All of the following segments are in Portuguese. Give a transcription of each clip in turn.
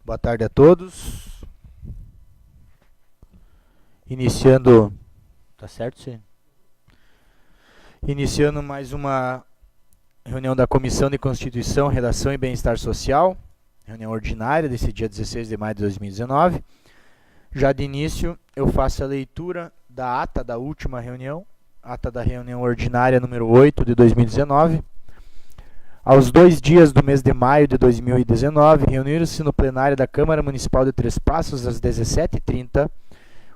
Boa tarde a todos. Iniciando, tá certo, sim? Iniciando mais uma reunião da Comissão de Constituição, Redação e Bem-Estar Social, reunião ordinária desse dia 16 de maio de 2019. Já de início, eu faço a leitura da ata da última reunião, ata da reunião ordinária número 8 de 2019. Aos 2 dias do mês de maio de 2019, reuniram-se no plenário da Câmara Municipal de Três Passos, às 17h30,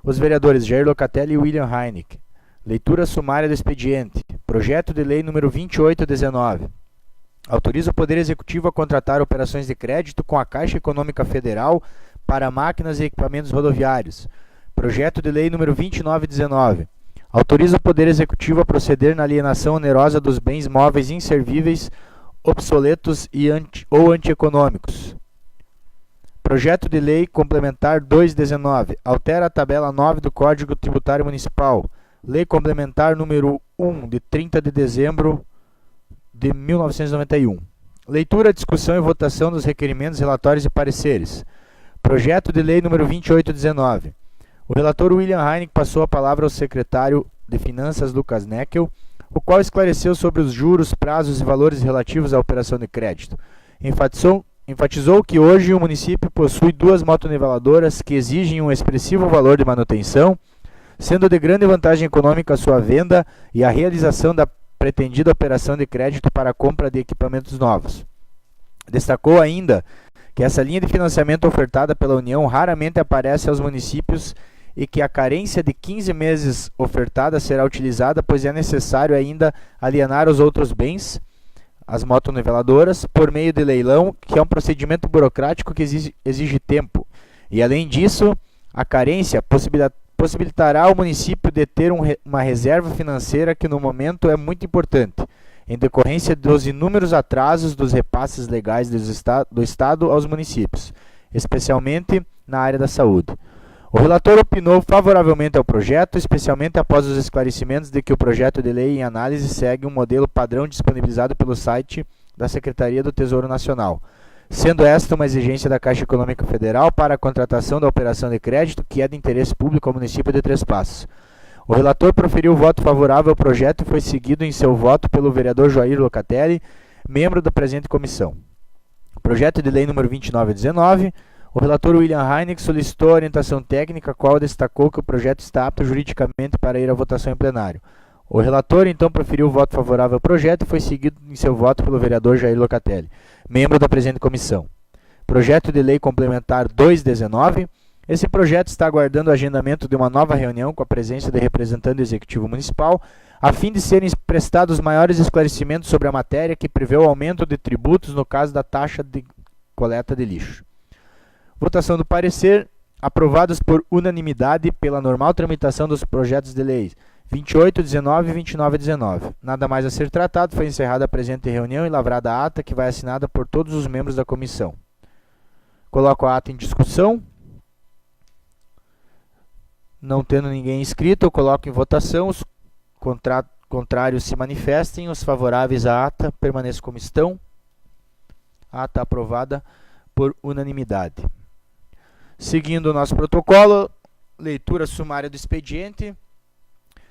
os vereadores Jair Locatelli e William Heineck. Leitura sumária do expediente. Projeto de lei número 2819. Autoriza o Poder Executivo a contratar operações de crédito com a Caixa Econômica Federal para máquinas e equipamentos rodoviários. Projeto de lei número 2919. Autoriza o Poder Executivo a proceder na alienação onerosa dos bens móveis inservíveis, obsoletos ou antieconômicos. Projeto de lei complementar 219. Altera a tabela 9 do Código Tributário Municipal. Lei complementar número 1, de 30 de dezembro de 1991. Leitura, discussão e votação dos requerimentos, relatórios e pareceres. Projeto de lei número 2819. O relator William Heineck passou a palavra ao secretário de Finanças Lucas Neckel, o qual esclareceu sobre os juros, prazos e valores relativos à operação de crédito. Enfatizou que hoje o município possui 2 motoniveladoras que exigem um expressivo valor de manutenção, sendo de grande vantagem econômica a sua venda e a realização da pretendida operação de crédito para a compra de equipamentos novos. Destacou ainda que essa linha de financiamento ofertada pela União raramente aparece aos municípios e que a carência de 15 meses ofertada será utilizada, pois é necessário ainda alienar os outros bens, as motoniveladoras, por meio de leilão, que é um procedimento burocrático que exige tempo. E, além disso, a carência possibilitará ao município de ter uma reserva financeira que, no momento, é muito importante, em decorrência dos inúmeros atrasos dos repasses legais do Estado aos municípios, especialmente na área da saúde. O relator opinou favoravelmente ao projeto, especialmente após os esclarecimentos de que o projeto de lei em análise segue um modelo padrão disponibilizado pelo site da Secretaria do Tesouro Nacional, sendo esta uma exigência da Caixa Econômica Federal para a contratação da operação de crédito que é de interesse público ao município de Três Passos. O relator proferiu voto favorável ao projeto e foi seguido em seu voto pelo vereador Jair Locatelli, membro da presente comissão. Projeto de lei número 2919. O relator William Heineck solicitou a orientação técnica, a qual destacou que o projeto está apto juridicamente para ir à votação em plenário. O relator, então, preferiu o voto favorável ao projeto e foi seguido em seu voto pelo vereador Jair Locatelli, membro da presente comissão. Projeto de lei complementar 219. Esse projeto está aguardando o agendamento de uma nova reunião com a presença de representante do Executivo Municipal, a fim de serem prestados maiores esclarecimentos sobre a matéria que prevê o aumento de tributos no caso da taxa de coleta de lixo. Votação do parecer. Aprovados por unanimidade pela normal tramitação dos projetos de lei 2819 e 2919. Nada mais a ser tratado, foi encerrada a presente reunião e lavrada a ata que vai assinada por todos os membros da comissão. Coloco a ata em discussão. Não tendo ninguém inscrito, eu coloco em votação. Os contrários se manifestem, os favoráveis à ata permaneçam como estão. Ata aprovada por unanimidade. Seguindo o nosso protocolo, leitura sumária do expediente.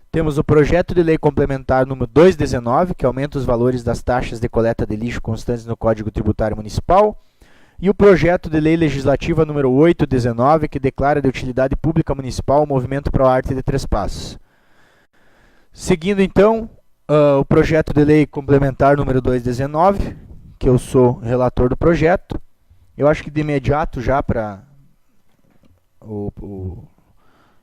Temos o projeto de lei complementar número 219, que aumenta os valores das taxas de coleta de lixo constantes no Código Tributário Municipal, e o projeto de lei legislativa número 819, que declara de utilidade pública municipal o Movimento Pro Arte de Três Passos. Seguindo, então, o projeto de lei complementar número 219, que eu sou relator do projeto. Eu acho que de imediato já para...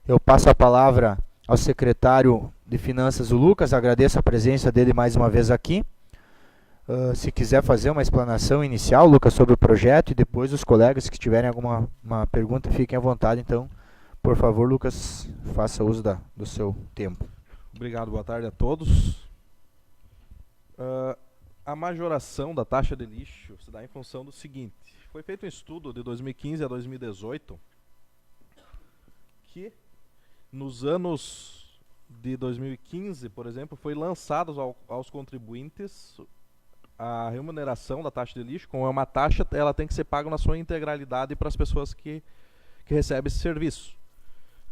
eu passo a palavra ao secretário de Finanças, o Lucas. Agradeço a presença dele mais uma vez aqui. Se quiser fazer uma explanação inicial, Lucas, sobre o projeto, e depois os colegas que tiverem alguma pergunta, fiquem à vontade. Então, por favor, Lucas, faça uso do seu tempo. Obrigado, boa tarde a todos. A majoração da taxa de lixo se dá em função do seguinte: foi feito um estudo de 2015 a 2018 que nos anos de 2015, por exemplo, foi lançado aos contribuintes a remuneração da taxa de lixo, como é uma taxa, ela tem que ser paga na sua integralidade para as pessoas que recebem esse serviço.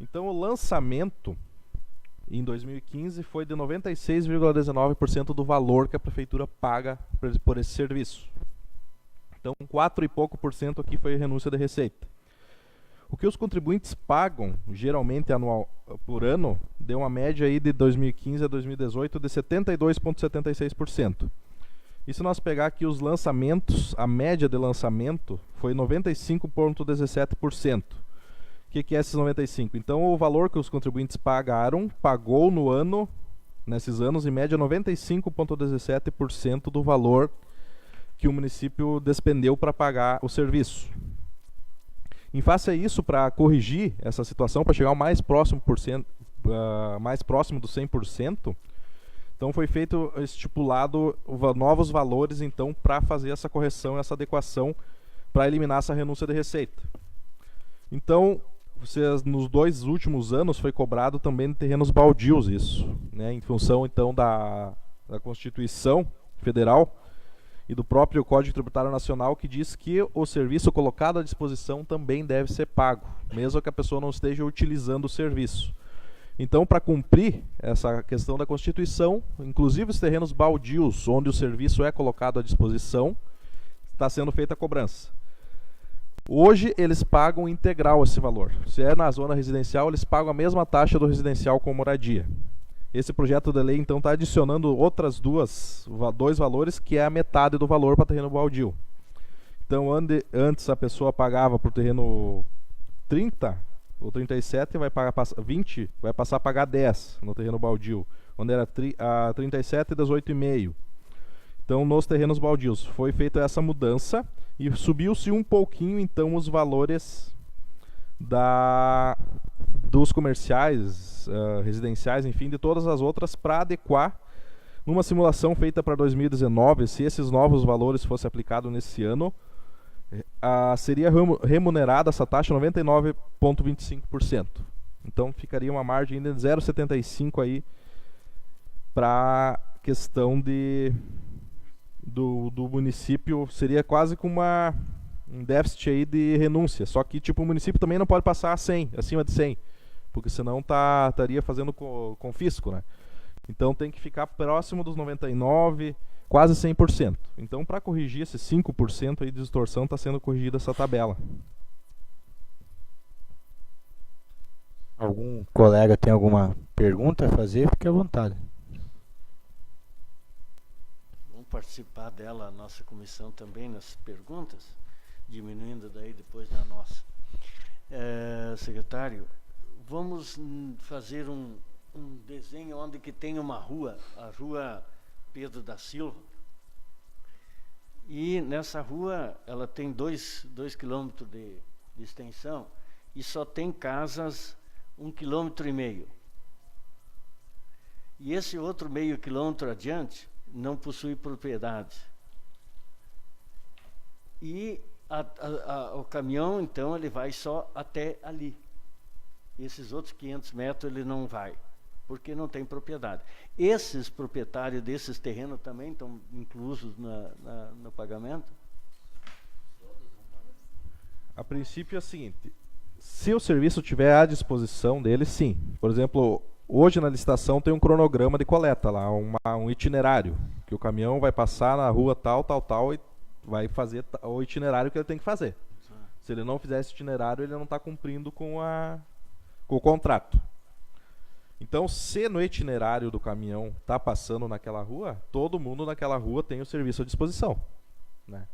Então, o lançamento em 2015 foi de 96,19% do valor que a prefeitura paga por esse serviço. Então, 4 e pouco por cento aqui foi renúncia de receita. O que os contribuintes pagam, geralmente por ano, deu uma média aí de 2015 a 2018 de 72,76%. E se nós pegar aqui os lançamentos, a média de lançamento foi 95,17%. O que é esses 95%? Então, o valor que os contribuintes pagou no ano, nesses anos, em média 95,17% do valor que o município despendeu para pagar o serviço. Em face a isso, para corrigir essa situação, para chegar ao mais próximo do 100%, então foi estipulado novos valores então para fazer essa correção, essa adequação, para eliminar essa renúncia de receita. Então, nos 2 últimos anos foi cobrado também de terrenos baldios isso, né, em função então da Constituição Federal e do próprio Código Tributário Nacional, que diz que o serviço colocado à disposição também deve ser pago, mesmo que a pessoa não esteja utilizando o serviço. Então, para cumprir essa questão da Constituição, inclusive os terrenos baldios, onde o serviço é colocado à disposição, está sendo feita a cobrança. Hoje, eles pagam integral esse valor. Se é na zona residencial, eles pagam a mesma taxa do residencial com moradia. Esse projeto de lei, então, está adicionando outras dois valores, que é a metade do valor para terreno baldio. Então, antes a pessoa pagava por terreno 30 ou 37, vai pagar 20, vai passar a pagar 10 no terreno baldio, onde era 37 e 18,5. Então, nos terrenos baldios, foi feita essa mudança e subiu-se um pouquinho, então, os valores dos comerciais, residenciais, enfim, de todas as outras, para adequar. Numa simulação feita para 2019, se esses novos valores fossem aplicados nesse ano, seria remunerada essa taxa 99,25%. Então ficaria uma margem ainda de 0,75 aí para questão do município. Seria quase com um déficit aí de renúncia. Só que tipo, o município também não pode passar acima de 100, porque senão estaria fazendo confisco, né? Então tem que ficar próximo dos 99%, quase 100%. Então, para corrigir esse 5% aí de distorção, está sendo corrigida essa tabela. Algum colega tem alguma pergunta a fazer? Fique à vontade. Vamos participar dela, a nossa comissão também, nas perguntas, diminuindo daí depois na nossa. Secretário, vamos fazer um desenho onde que tem uma rua, a rua Pedro da Silva, e nessa rua ela tem 2 quilômetros de extensão e só tem casas 1,5 quilômetro. E esse outro meio quilômetro adiante não possui propriedade. E o caminhão, então, ele vai só até ali. Esses outros 500 metros ele não vai, porque não tem propriedade. Esses proprietários desses terrenos também estão inclusos no pagamento? A princípio é o seguinte: se o serviço estiver à disposição deles, sim. Por exemplo, hoje na licitação tem um cronograma de coleta lá, um itinerário, que o caminhão vai passar na rua tal, e vai fazer o itinerário que ele tem que fazer. Se ele não fizer esse itinerário, ele não está cumprindo com o contrato. Então, se no itinerário do caminhão está passando naquela rua, todo mundo naquela rua tem o serviço à disposição, né?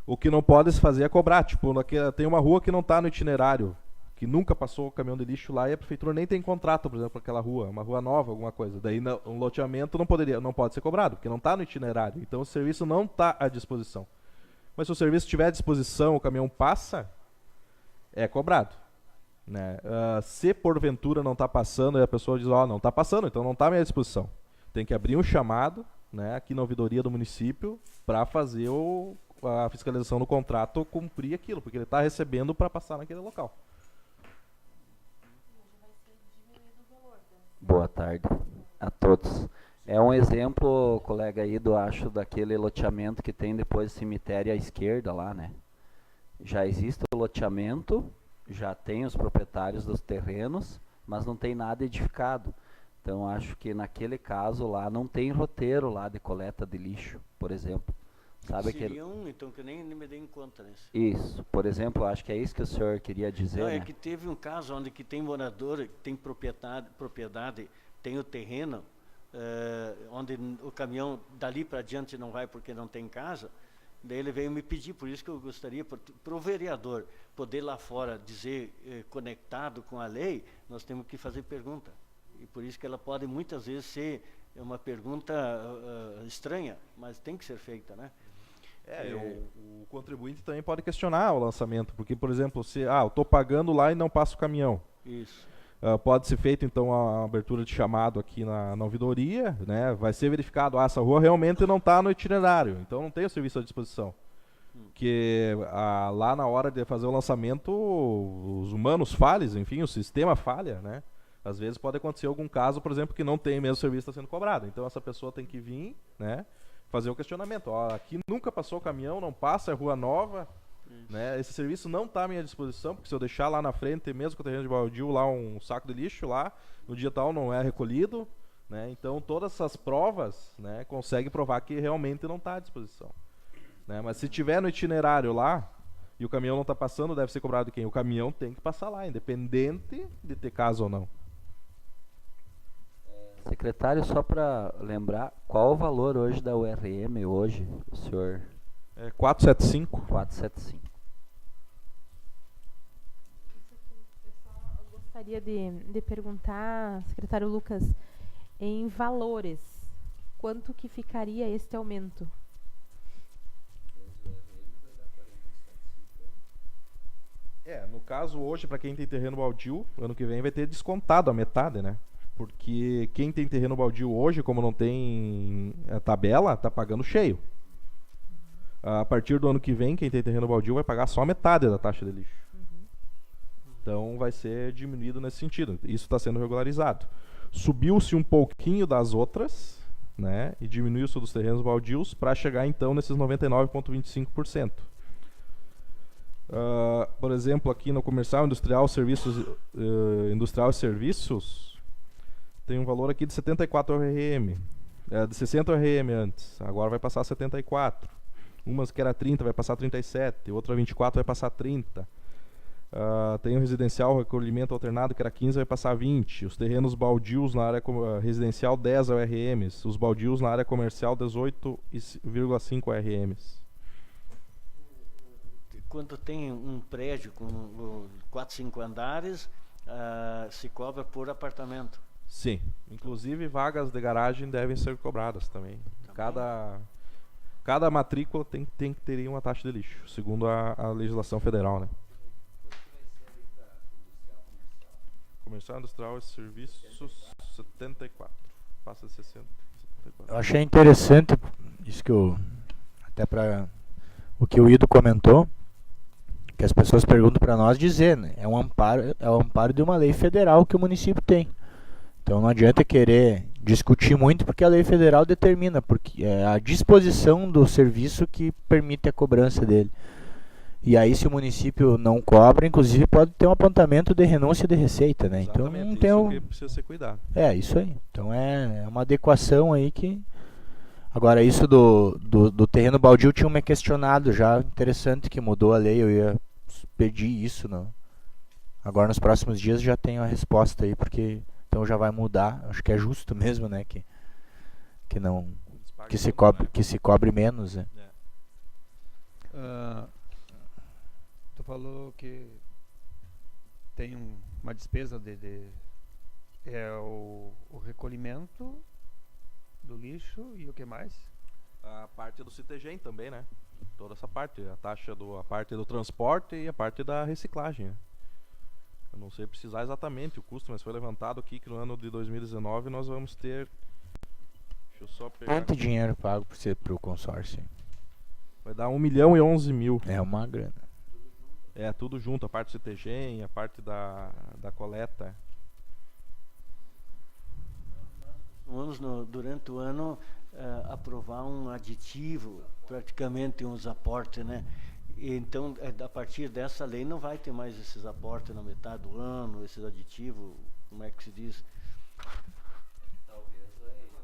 O que não pode se fazer é cobrar. Tipo, tem uma rua que não está no itinerário, que nunca passou o caminhão de lixo lá, e a prefeitura nem tem contrato, por exemplo, para aquela rua, uma rua nova, alguma coisa. Daí um loteamento não pode ser cobrado, porque não está no itinerário. Então o serviço não está à disposição. Mas se o serviço estiver à disposição, o caminhão passa, é cobrado, né? Se porventura não está passando, e a pessoa diz, não está passando, então não está à minha disposição. Tem que abrir um chamado, né, aqui na ouvidoria do município, para fazer a fiscalização do contrato, cumprir aquilo, porque ele está recebendo para passar naquele local. Boa tarde a todos. É um exemplo, colega Ido, acho, daquele loteamento que tem depois do cemitério à esquerda lá, né? Já existe o loteamento, já tem os proprietários dos terrenos, mas não tem nada edificado. Então acho que naquele caso lá não tem roteiro lá de coleta de lixo, por exemplo. Sabe Seria um, então, que nem me dei em conta nesse. Isso, por exemplo, acho que é isso que o senhor queria dizer, Não, né? é que teve um caso onde que tem morador, que tem propriedade, tem o terreno, onde o caminhão dali para adiante não vai porque não tem casa. Daí ele veio me pedir, por isso que eu gostaria, para o vereador poder lá fora dizer, conectado com a lei, nós temos que fazer pergunta. E por isso que ela pode muitas vezes ser uma pergunta estranha, mas tem que ser feita, né? O contribuinte também pode questionar o lançamento, porque, por exemplo, se eu estou pagando lá e não passo o caminhão. Isso. Pode ser feito, então, a abertura de chamado aqui na ouvidoria, né? Vai ser verificado, essa rua realmente não está no itinerário, então não tem o serviço à disposição. Porque lá na hora de fazer o lançamento, os humanos falham, enfim, o sistema falha, né? Às vezes pode acontecer algum caso, por exemplo, que não tem mesmo serviço está sendo cobrado. Então essa pessoa tem que vir, né? Fazer o questionamento. Aqui nunca passou o caminhão, não passa, é rua nova. Né? Esse serviço não está à minha disposição, porque se eu deixar lá na frente, mesmo com o terreno de baldio, lá um saco de lixo lá, no dia tal não é recolhido. Né? Então todas essas provas, né, conseguem provar que realmente não está à disposição. Né? Mas se tiver no itinerário lá, e o caminhão não está passando, deve ser cobrado de quem? O caminhão tem que passar lá, independente de ter caso ou não. Secretário, só para lembrar, qual o valor hoje da URM hoje, o senhor? 475. 475. Eu só gostaria de perguntar, secretário Lucas, em valores, quanto que ficaria este aumento? No caso hoje, para quem tem terreno baldio, ano que vem vai ter descontado a metade, né? Porque quem tem terreno baldio hoje, como não tem a tabela, está pagando cheio. A partir do ano que vem, quem tem terreno baldio vai pagar só metade da taxa de lixo. Então vai ser diminuído nesse sentido. Isso está sendo regularizado. Subiu-se um pouquinho das outras, né? E diminuiu-se dos terrenos baldios para chegar então nesses 99,25%. Por exemplo, aqui no comercial, industrial, industrial e serviços, tem um valor aqui de 74 RM, de 60 RM antes, agora vai passar a 74. Umas que era 30 vai passar a 37, outra 24 vai passar a 30. Tem o residencial recolhimento alternado que era 15 vai passar a 20. Os terrenos baldios na área residencial 10 RMs, os baldios na área comercial 18,5 RMs. Quando tem um prédio com 4, 5 andares, se cobra por apartamento. Sim, inclusive vagas de garagem devem ser cobradas também. Cada matrícula tem que ter uma taxa de lixo, segundo a legislação federal, né? Comercial, industrial e serviços 74, passa de 60, 74. Eu achei interessante isso que até para o que o Ido comentou, que as pessoas perguntam para nós dizer, né? É um amparo de uma lei federal que o município tem. Então não adianta querer discutir muito, porque a lei federal determina, porque é a disposição do serviço que permite a cobrança dele. E aí, se o município não cobra, inclusive pode ter um apontamento de renúncia de receita, né? Exatamente, então não tem isso que precisa ser cuidado. isso aí. Então é uma adequação aí que... Agora, isso do terreno baldio tinha me questionado já, interessante que mudou a lei, eu ia pedir isso, não. Agora nos próximos dias já tenho a resposta aí, porque então já vai mudar, acho que é justo mesmo, né, que se cobre menos, né? Tu falou que tem uma despesa o recolhimento do lixo e o que mais? A parte do Citegen também, né? Toda essa parte, a parte do transporte e a parte da reciclagem, né? Eu não sei precisar exatamente o custo, mas foi levantado aqui que no ano de 2019 nós vamos ter... Deixa eu só pegar... Quanto dinheiro pago para o consórcio? Vai dar 1.011.000. É uma grana. É, tudo junto, a parte do CTG, a parte da coleta. vamos durante o ano aprovar um aditivo, praticamente uns aportes, né? E então, a partir dessa lei não vai ter mais esses aportes na metade do ano, esses aditivos, como é que se diz?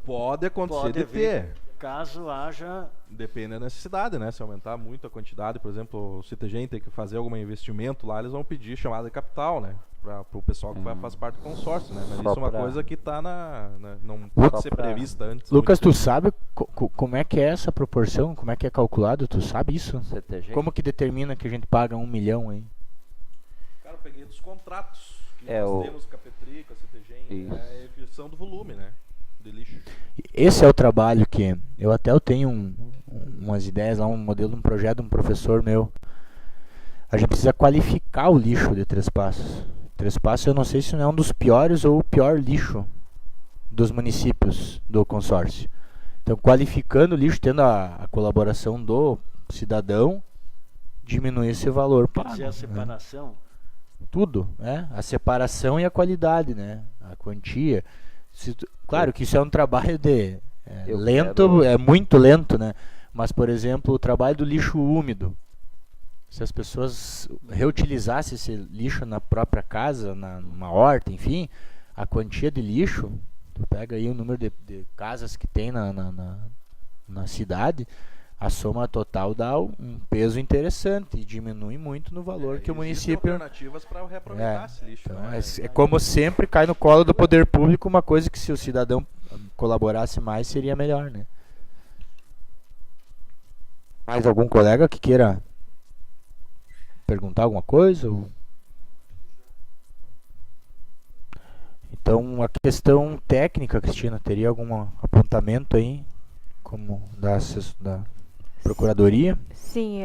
Pode acontecer Pode de haver, ter. caso haja... Depende da necessidade, né? Se aumentar muito a quantidade, por exemplo, se tem gente tem que fazer algum investimento lá, eles vão pedir chamada de capital, né? Para o pessoal que faz parte do consórcio, né? Mas Só isso é uma pra- coisa que está não pode Só ser pra- prevista antes. Lucas, tu muito sabe como é que é essa proporção? Como é que é calculado? Tu sabe isso? CTG. Como que determina que a gente paga 1 milhão aí? tempo. Cara, eu peguei dos contratos que É, nós o- temos com a Petri, com a CTG, Isso. é a efeção do volume, né? De lixo. Esse é o trabalho que eu tenho umas ideias lá, um modelo, um projeto de um professor meu. A gente precisa qualificar o lixo de Três Passos. Três Passos, eu não sei se não é um dos piores ou o pior lixo dos municípios do consórcio. Então, qualificando o lixo, tendo a colaboração do cidadão, diminui esse valor pago. Fazer a né? separação. Tudo, né? A separação e a qualidade, né? A quantia. Claro que isso é um trabalho Eu lento, quero- é muito lento, né? Mas, por exemplo, o trabalho do lixo úmido. Se as pessoas reutilizassem esse lixo na própria casa, numa horta, enfim, a quantia de lixo, tu pega aí o número de casas que tem na cidade, a soma total dá um peso interessante e diminui muito no valor que o Existem município... alternativas para reaproveitar É, esse lixo, Então, né? é como sempre cai no colo do poder público uma coisa que se o cidadão colaborasse mais seria melhor, né? Mais algum colega que queira perguntar alguma coisa? Então, a questão técnica, Cristina, teria algum apontamento aí, como da Procuradoria? Sim,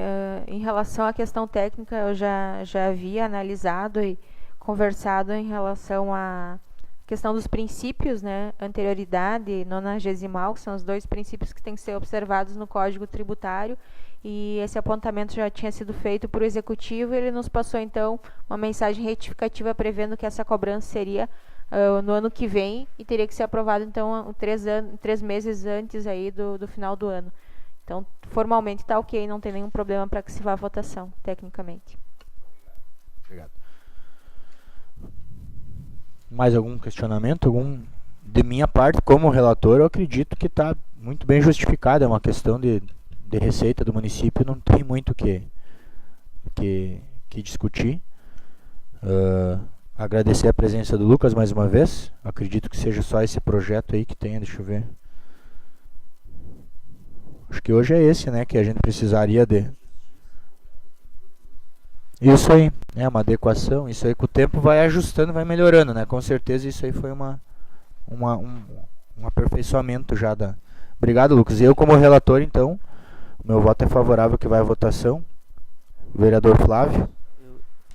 em relação à questão técnica, eu já havia analisado e conversado em relação à questão dos princípios, né? Anterioridade e nonagesimal, que são os dois princípios que têm que ser observados no Código Tributário. E esse apontamento já tinha sido feito por o Executivo e ele nos passou, então, uma mensagem retificativa prevendo que essa cobrança seria no ano que vem e teria que ser aprovado, então, 3 meses antes aí do final do ano. Então, formalmente está ok, não tem nenhum problema para que se vá à votação, tecnicamente. Obrigado. Mais algum questionamento? De minha parte, como relator, eu acredito que está muito bem justificado. É uma questão de receita do município, não tem muito que discutir. Agradecer a presença do Lucas mais uma vez. Acredito que seja só esse projeto aí que tenha, deixa eu ver. Acho que hoje é esse, né, que a gente precisaria de... Isso aí, é uma adequação, isso aí com o tempo vai ajustando, vai melhorando, né, com certeza isso aí foi um aperfeiçoamento já da... Obrigado, Lucas. E eu como relator, então, o meu voto é favorável que vai à votação. O vereador Flávio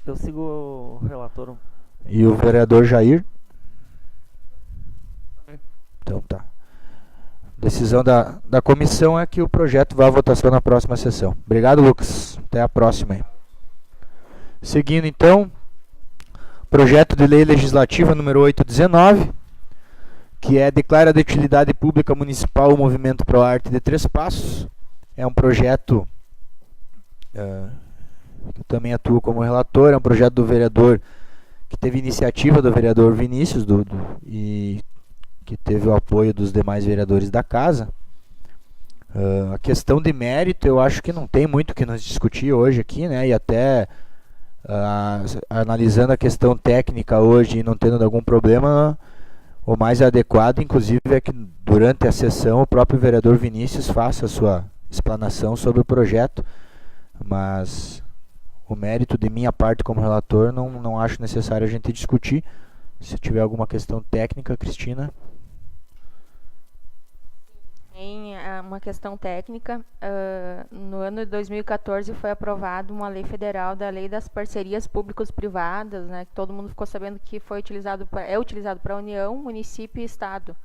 Eu sigo o relator. e o vereador Jair. Então tá. Decisão da comissão é que o projeto vá à votação na próxima sessão. Obrigado, Lucas. Até a próxima aí. Seguindo, então, projeto de lei legislativa número 819, que declara de utilidade pública municipal o Movimento Pro Arte de Três Passos. É um projeto que eu também atuo como relator, é um projeto do vereador, que teve iniciativa do vereador Vinícius e que teve o apoio dos demais vereadores da casa. A questão de mérito, eu acho que não tem muito o que nos discutir hoje aqui, né? E até analisando a questão técnica hoje e não tendo algum problema, o mais adequado, inclusive, é que durante a sessão o próprio vereador Vinícius faça a sua explanação sobre o projeto, mas o mérito de minha parte como relator não acho necessário a gente discutir. Se tiver alguma questão técnica, Cristina. Em uma questão técnica, no ano de 2014 foi aprovada uma lei federal da Lei das Parcerias Públicos-Privadas, né, que todo mundo ficou sabendo que é utilizado para a União, município e Estado.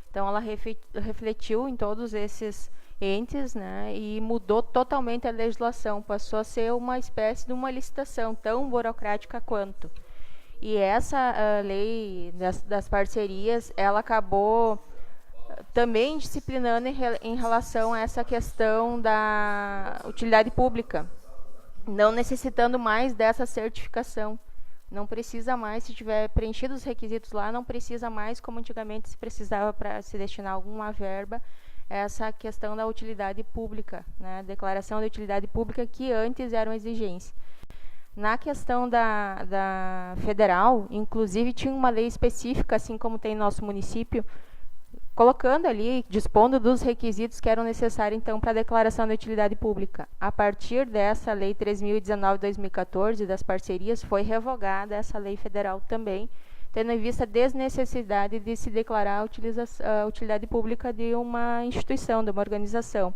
Então ela refletiu em todos esses entes, né, e mudou totalmente a legislação, passou a ser uma espécie de uma licitação tão burocrática quanto. E essa lei das parcerias, ela acabou também disciplinando em relação a essa questão da utilidade pública, não necessitando mais dessa certificação. Não precisa mais, se tiver preenchido os requisitos lá, não precisa mais, como antigamente se precisava para se destinar alguma verba, essa questão da utilidade pública, né? Declaração de utilidade pública, que antes era uma exigência. Na questão da federal, inclusive tinha uma lei específica, assim como tem no nosso município, colocando ali, dispondo dos requisitos que eram necessários, então, para a declaração de utilidade pública. A partir dessa Lei 3.019/2014, das parcerias, foi revogada essa lei federal também, tendo em vista a desnecessidade de se declarar a utilidade pública de uma instituição, de uma organização.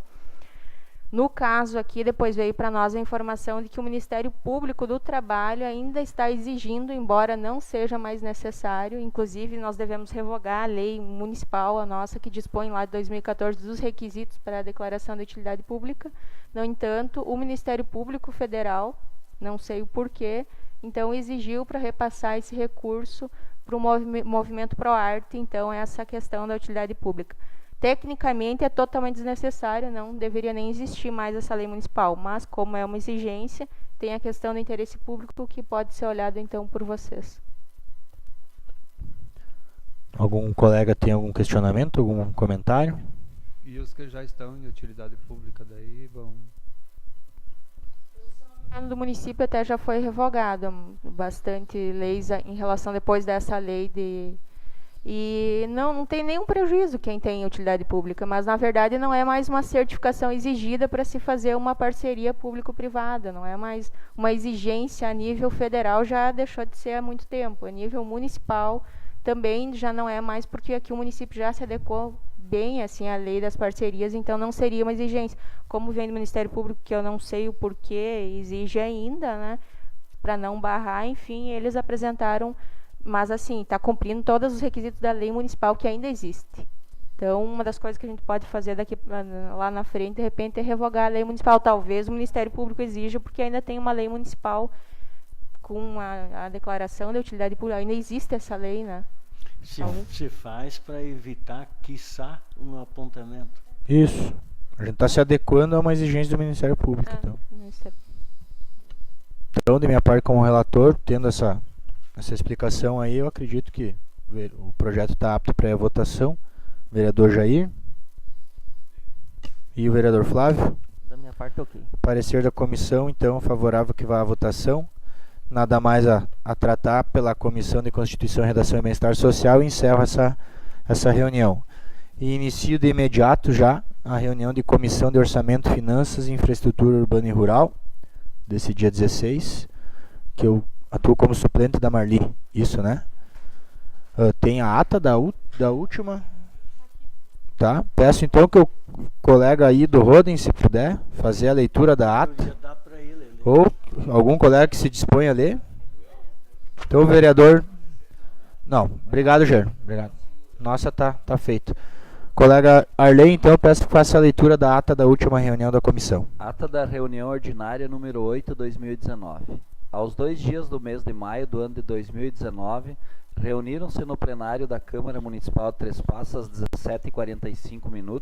No caso aqui, depois veio para nós a informação de que o Ministério Público do Trabalho ainda está exigindo, embora não seja mais necessário, inclusive nós devemos revogar a lei municipal, a nossa, que dispõe lá de 2014 dos requisitos para a declaração de utilidade pública. No entanto, o Ministério Público Federal, não sei o porquê, então exigiu para repassar esse recurso para o movimento ProArte, então, essa questão da utilidade pública. Tecnicamente é totalmente desnecessário, não deveria nem existir mais essa lei municipal, mas como é uma exigência, tem a questão do interesse público que pode ser olhado então por vocês. Algum colega tem algum questionamento, algum comentário? E os que já estão em utilidade pública daí vão... Do município até já foi revogado bastante leis em relação depois dessa lei e não tem nenhum prejuízo quem tem utilidade pública, mas na verdade não é mais uma certificação exigida para se fazer uma parceria público-privada, não é mais uma exigência a nível federal, já deixou de ser há muito tempo. A nível municipal também já não é mais, porque aqui o município já se adequou bem assim à lei das parcerias, então não seria uma exigência. Como vem do Ministério Público, que eu não sei o porquê, exige ainda, né, para não barrar, enfim, eles apresentaram, mas assim, está cumprindo todos os requisitos da lei municipal que ainda existe. Então, uma das coisas que a gente pode fazer daqui lá na frente, de repente, é revogar a lei municipal. Talvez o Ministério Público exija, porque ainda tem uma lei municipal com a declaração de utilidade pública. Ainda existe essa lei, né? Se faz para evitar, quiçá, um apontamento. Isso. A gente está se adequando a uma exigência do Ministério Público. Então, de minha parte, como relator, tendo essa explicação aí, eu acredito que o projeto está apto para a votação. Vereador Jair e o vereador Flávio. Da minha parte, ok. Parecer da comissão, então, favorável que vá à votação. Nada mais a tratar pela Comissão de Constituição, Redação e Bem-Estar Social, e encerro essa reunião. E inicio de imediato já a reunião de Comissão de Orçamento, Finanças, Infraestrutura Urbana e Rural, desse dia 16, que eu atuo como suplente da Marli. Isso, né? Tem a ata da última. Tá? Peço então que o colega aí do Roden, se puder, fazer a leitura da ata. Ou algum colega que se dispõe a ler. Então o vereador... Não, obrigado, Jair. Obrigado. Nossa, tá feito. Colega Arley, então, peço que faça a leitura da ata da última reunião da comissão. Ata da reunião ordinária número 8, 2019. Aos 2 dias do mês de maio do ano de 2019, reuniram-se no plenário da Câmara Municipal de Três Passos às 17h45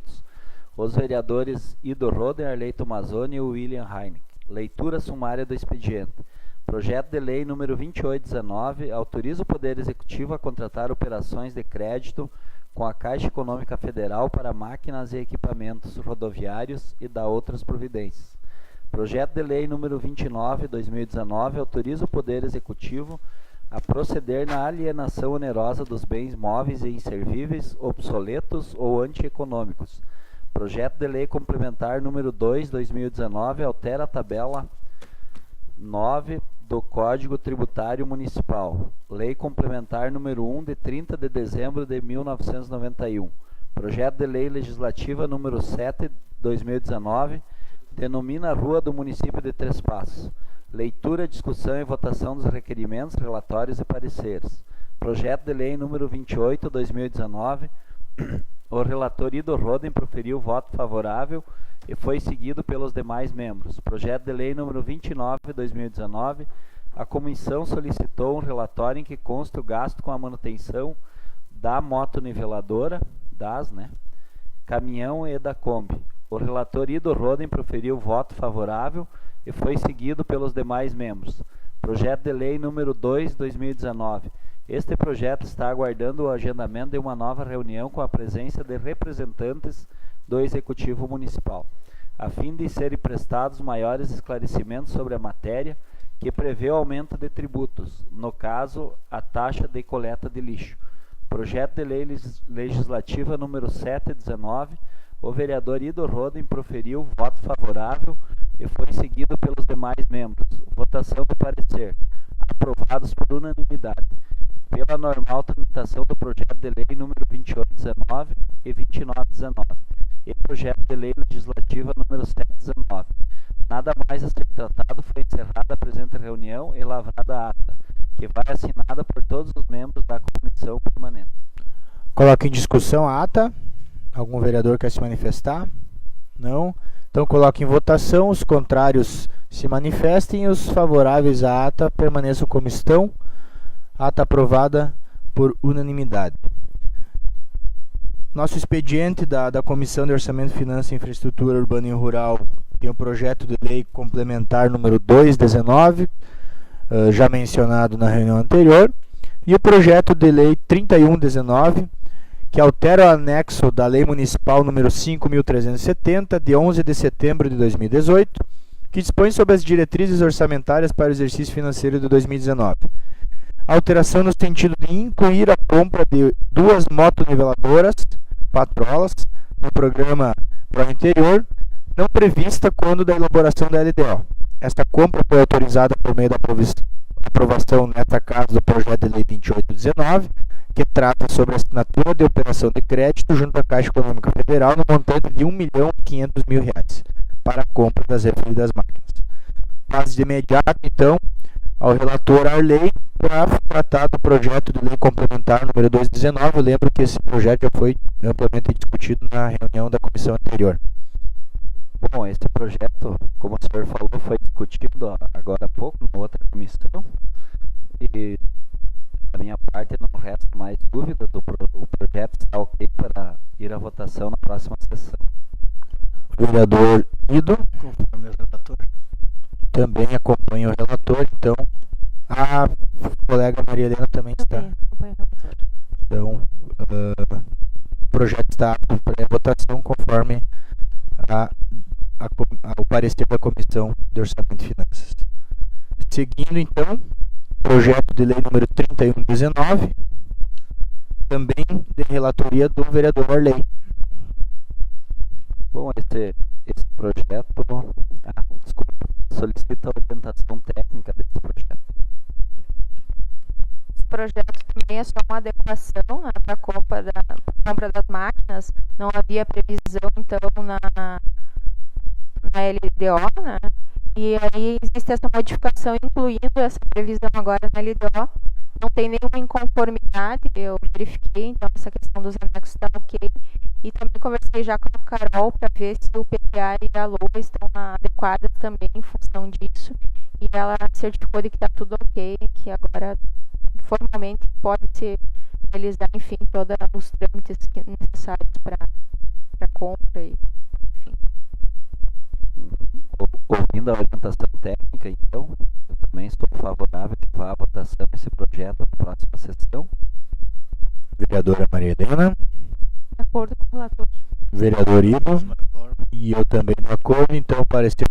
os vereadores Ido Roden, Arley Tomazoni e William Heineck. Leitura sumária do expediente. Projeto de lei número 2819 autoriza o Poder Executivo a contratar operações de crédito com a Caixa Econômica Federal para máquinas e equipamentos rodoviários e dá outras providências. Projeto de lei número 29/2019 autoriza o Poder Executivo a proceder na alienação onerosa dos bens móveis e inservíveis, obsoletos ou antieconômicos. Projeto de lei complementar número 2/2019 altera a tabela 9 do Código Tributário Municipal. Lei complementar número 1 de 30 de dezembro de 1991. Projeto de lei legislativa número 7/2019 denomina a Rua do município de Três Passos. Leitura, discussão e votação dos requerimentos, relatórios e pareceres. Projeto de lei número 28/2019. O relator Ido Roden proferiu voto favorável e foi seguido pelos demais membros. Projeto de lei número 29/2019. A comissão solicitou um relatório em que conste o gasto com a manutenção da motoniveladora, Caminhão e da Kombi. O relator Ido Roden proferiu voto favorável e foi seguido pelos demais membros. Projeto de lei número 2/2019. Este projeto está aguardando o agendamento de uma nova reunião com a presença de representantes do Executivo Municipal, a fim de serem prestados maiores esclarecimentos sobre a matéria que prevê o aumento de tributos, no caso, a taxa de coleta de lixo. Projeto de lei legislativa número 7/19. O vereador Ido Roden proferiu voto favorável e foi seguido pelos demais membros. Votação do parecer. Aprovados por unanimidade. Pela normal tramitação do projeto de lei número 28/19 e 29/19. E projeto de lei legislativa número 7/19. Nada mais a ser tratado, foi encerrada a presente reunião e lavrada a ata, que vai assinada por todos os membros da comissão permanente. Coloco em discussão a ata. Algum vereador quer se manifestar? Não? Então coloco em votação. Os contrários se manifestem e os favoráveis à ata permaneçam como estão. Ata aprovada por unanimidade. Nosso expediente da Comissão de Orçamento, Finanças, Infraestrutura Urbana e Rural tem o projeto de lei complementar número 2/19, já mencionado na reunião anterior, e o projeto de lei 31/19, que altera o anexo da Lei Municipal número 5.370, de 11 de setembro de 2018, que dispõe sobre as diretrizes orçamentárias para o exercício financeiro de 2019. Alteração no sentido de incluir a compra de 2 motoniveladoras, patrolas, no programa Pro Interior, não prevista quando da elaboração da LDO. Esta compra foi autorizada por meio da aprovação nesta casa do projeto de lei 28/19, que trata sobre a assinatura de operação de crédito junto à Caixa Econômica Federal no montante de R$ 1.500.000 para a compra das referidas máquinas. Passo de imediato, então, ao relator Arley para tratar do projeto de lei complementar número 2/19. Eu lembro que esse projeto já foi amplamente discutido na reunião da comissão anterior. Bom, esse projeto, como o senhor falou, foi discutido agora há pouco na outra comissão e da minha parte não resta mais dúvida, o projeto está ok para ir à votação na próxima sessão. Vereador Ido Conforme o relator. também acompanha o relator, então a colega Maria Helena também está. Acompanho o relator. Então, o projeto está apto para votação conforme o parecer da Comissão de Orçamento e Finanças. Seguindo, então, projeto de lei número 31/19, também de relatoria do vereador Arley. Bom, esse projeto solicita a orientação técnica desse projeto. Esse projeto também é só uma adequação, né, para a compra das máquinas. Não havia previsão, então, na LDO, né? E aí existe essa modificação, incluindo essa previsão agora na LDO. Não tem nenhuma inconformidade, eu verifiquei, então essa questão dos anexos está ok. E também conversei já com a Carol para ver se o PPA e a LOA estão adequadas também em função disso. E ela certificou de que está tudo ok, que agora formalmente pode se realizar, enfim, todos os trâmites necessários para compra e, enfim. Ouvindo a orientação técnica, então, eu também estou favorável que vá à votação esse projeto na próxima sessão. Vereadora Maria Helena. De acordo com o relator. Vereador Ido. E eu também de acordo, então o parecer